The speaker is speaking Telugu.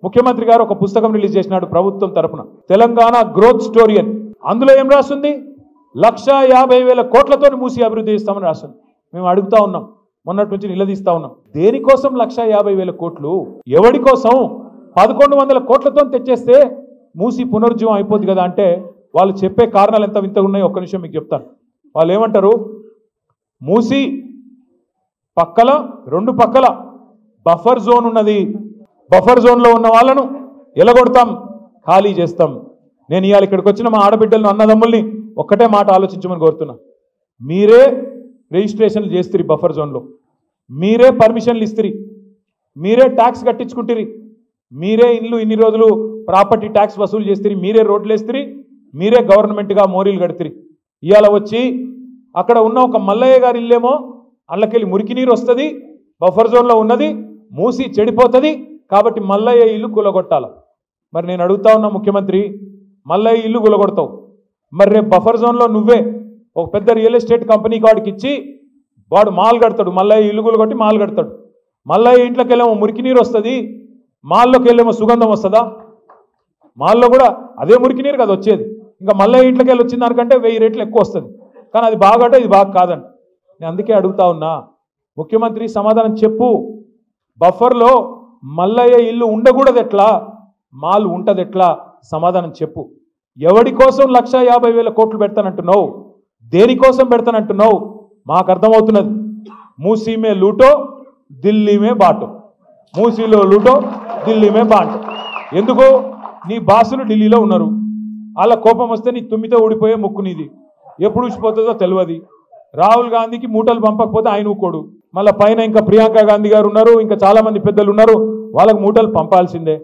ముఖ్యమంత్రి గారు ఒక పుస్తకం రిలీజ్ చేసినాడు ప్రభుత్వం తరపున, తెలంగాణ గ్రోత్ స్టోరీ అని. అందులో ఏం రాస్తుంది? 1,50,000 కోట్లతో మూసి అభివృద్ధి చేస్తామని రాస్తుంది. మేము అడుగుతా ఉన్నాం, మొన్నటి నుంచి నిలదీస్తా ఉన్నాం, దేనికోసం 1,50,000 కోట్లు? ఎవడి కోసం? 1,100 కోట్లతో తెచ్చేస్తే మూసి పునరుజ్జీవం అయిపోద్ది కదా అంటే వాళ్ళు చెప్పే కారణాలు ఎంత వింతగా ఉన్నాయో ఒక్క నిమిషం మీకు చెప్తాను. వాళ్ళు ఏమంటారు? మూసి పక్కల 2 పక్కల బఫర్ జోన్ ఉన్నది, బఫర్ జోన్లో ఉన్న వాళ్ళను ఎలగొడతాం, ఖాళీ చేస్తాం. నేను ఇవాళ ఇక్కడికి వచ్చిన మా ఆడబిడ్డలను అన్నదమ్ముల్ని ఒక్కటే మాట ఆలోచించమని కోరుతున్నా. మీరే రిజిస్ట్రేషన్లు చేస్తురి బఫర్ జోన్లో, మీరే పర్మిషన్లు ఇస్తురి, మీరే ట్యాక్స్ కట్టించుకుంటురి, మీరే ఇల్లు ఇన్ని రోజులు ప్రాపర్టీ ట్యాక్స్ వసూలు చేస్తురి, మీరే రోడ్లు వేస్తురి, మీరే గవర్నమెంట్గా మోరీలు కడుతురి. ఇవాళ వచ్చి అక్కడ ఉన్న ఒక మల్లయ్య గారి ఇల్లేమో అళ్ళకెళ్ళి మురికి నీరు వస్తుంది, బఫర్ జోన్లో ఉన్నది, మూసి చెడిపోతుంది, కాబట్టి మల్లయ్య ఇల్లు కూలగొట్టాల. మరి నేను అడుగుతా ఉన్నా ముఖ్యమంత్రి, మల్లయ్య ఇల్లు కూలగొడతావు, మరి రేపు బఫర్ జోన్లో నువ్వే ఒక పెద్ద రియల్ ఎస్టేట్ కంపెనీ వాడికి ఇచ్చి వాడు మాల్ కడతాడు, మల్లయ్య ఇల్లు కూలగొట్టి మాల్ కడతాడు. మల్లయ్య ఇంట్లోకి వెళ్ళేమో మురికి నీరు వస్తుంది, మాల్లోకి వెళ్ళేమో సుగంధం వస్తుందా? మాల్లో కూడా అదే మురికి నీరు కదా వచ్చేది. ఇంకా మల్లయ్య ఇంట్లోకి వెళ్ళి వచ్చిన దానికంటే 1000 రెట్లు ఎక్కువ వస్తుంది. కానీ అది బాగంటే ఇది బాగా కాదంట. నేను అందుకే అడుగుతా ఉన్నా, ముఖ్యమంత్రి సమాధానం చెప్పు. బఫర్లో మల్లయ్య ఇల్లు ఉండకూడదు ఎట్లా, మాల్ ఉంటది ఎట్లా? సమాధానం చెప్పు. ఎవడి కోసం 1,50,000 కోట్లు పెడతానంటున్నావు? దేనికోసం పెడతానంటున్నావు? మాకు అర్థమవుతున్నది. మూసీ మే లూటో ఢిల్లీ మే బాటో, మూసీలో లూటో ఢిల్లీ మే బాటో. ఎందుకు? నీ బాసులు ఢిల్లీలో ఉన్నారు, వాళ్ళ కోపం వస్తే నీ తుమ్మితో ఊడిపోయే ముక్కు నీది, ఎప్పుడు ఊసిపోతుందో తెలియదు. రాహుల్ గాంధీకి మూటలు పంపకపోతే ఆయన ఊకోడు, మళ్ళీ పైన ఇంకా ప్రియాంక గాంధీ గారు ఉన్నారు, ఇంకా చాలా మంది పెద్దలు ఉన్నారు, వాళ్ళకు మూటలు పంపాల్సిందే.